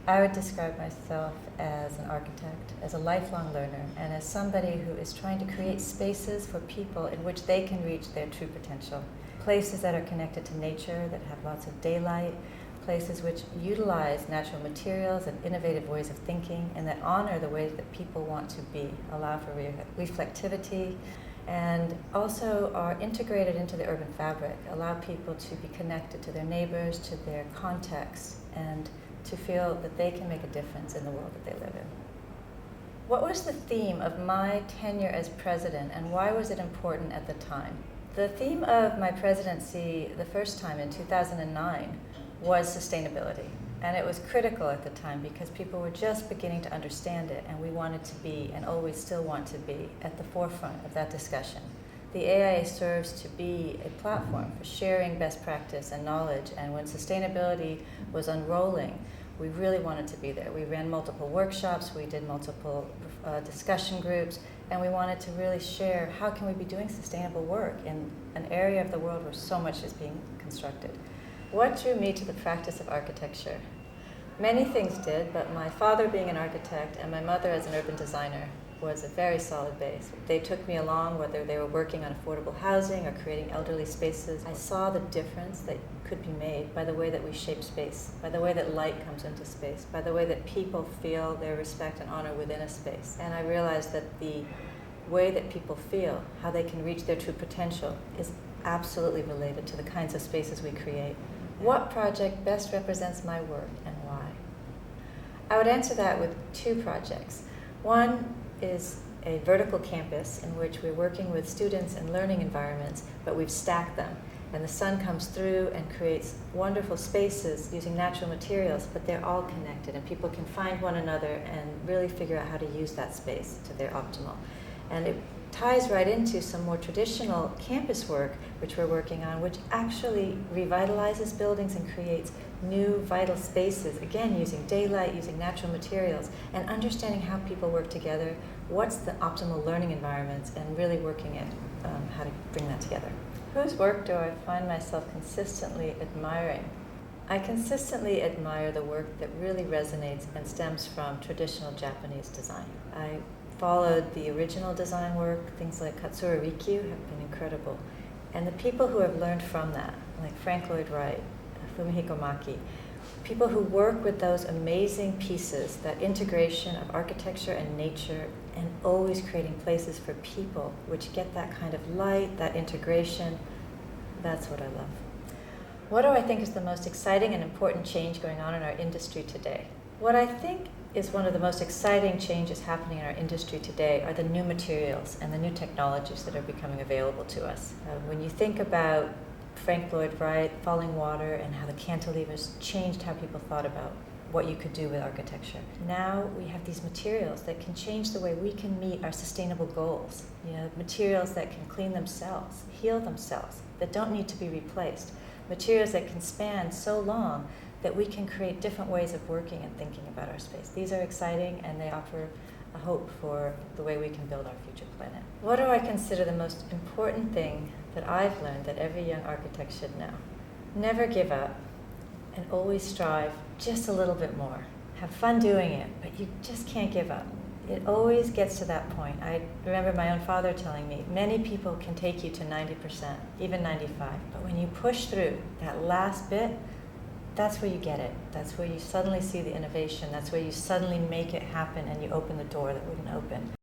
I would describe myself as an architect, as a lifelong learner, and as somebody who is trying to create spaces for people in which they can reach their true potential. Places that are connected to nature, that have lots of daylight, places which utilize natural materials and innovative ways of thinking, and that honor the ways that people want to be, allow for reflectivity, and also are integrated into the urban fabric, allow people to be connected to their neighbors, to their contexts, and to feel that they can make a difference in the world that they live in. What was the theme of my tenure as president, and why was it important at the time? The theme of my presidency the first time in 2009 was sustainability. And it was critical at the time because people were just beginning to understand it, and we wanted to be, and always still want to be, at the forefront of that discussion. The AIA serves to be a platform for sharing best practice and knowledge, and when sustainability was unrolling, we really wanted to be there. We ran multiple workshops, we did multiple discussion groups, and we wanted to really share how can we be doing sustainable work in an area of the world where so much is being constructed. What drew me to the practice of architecture? Many things did, but my father being an architect and my mother as an urban designer was a very solid base. They took me along, whether they were working on affordable housing or creating elderly spaces. I saw the difference that could be made by the way that we shape space, by the way that light comes into space, by the way that people feel their respect and honor within a space. And I realized that the way that people feel, how they can reach their true potential, is absolutely related to the kinds of spaces we create. What project best represents my work and why? I would answer that with two projects. One is a vertical campus in which we're working with students in learning environments, but we've stacked them. And the sun comes through and creates wonderful spaces using natural materials, but they're all connected, and people can find one another and really figure out how to use that space to their optimal. And it ties right into some more traditional campus work, which we're working on, which actually revitalizes buildings and creates new vital spaces, again using daylight, using natural materials, and understanding how people work together, what's the optimal learning environments, and really working at how to bring that together. Whose work do I find myself consistently admiring? I consistently admire the work that really resonates and stems from traditional Japanese design. I followed the original design work. Things like Katsura Rikyu have been incredible. And the people who have learned from that, like Frank Lloyd Wright, Fumihiko Maki, people who work with those amazing pieces, that integration of architecture and nature, and always creating places for people which get that kind of light, that integration, that's what I love. What do I think is the most exciting and important change going on in our industry today? What I think is one of the most exciting changes happening in our industry today are the new materials and the new technologies that are becoming available to us. When you think about Frank Lloyd Wright, Falling Water, and how the cantilevers changed how people thought about what you could do with architecture. Now we have these materials that can change the way we can meet our sustainable goals. Materials that can clean themselves, heal themselves, that don't need to be replaced. Materials that can span so long that we can create different ways of working and thinking about our space. These are exciting, and they offer a hope for the way we can build our future planet. What do I consider the most important thing that I've learned that every young architect should know? Never give up, and always strive just a little bit more. Have fun doing it, but you just can't give up. It always gets to that point. I remember my own father telling me, many people can take you to 90%, even 95%, but when you push through that last bit, that's where you get it. That's where you suddenly see the innovation. That's where you suddenly make it happen, and you open the door that wouldn't open.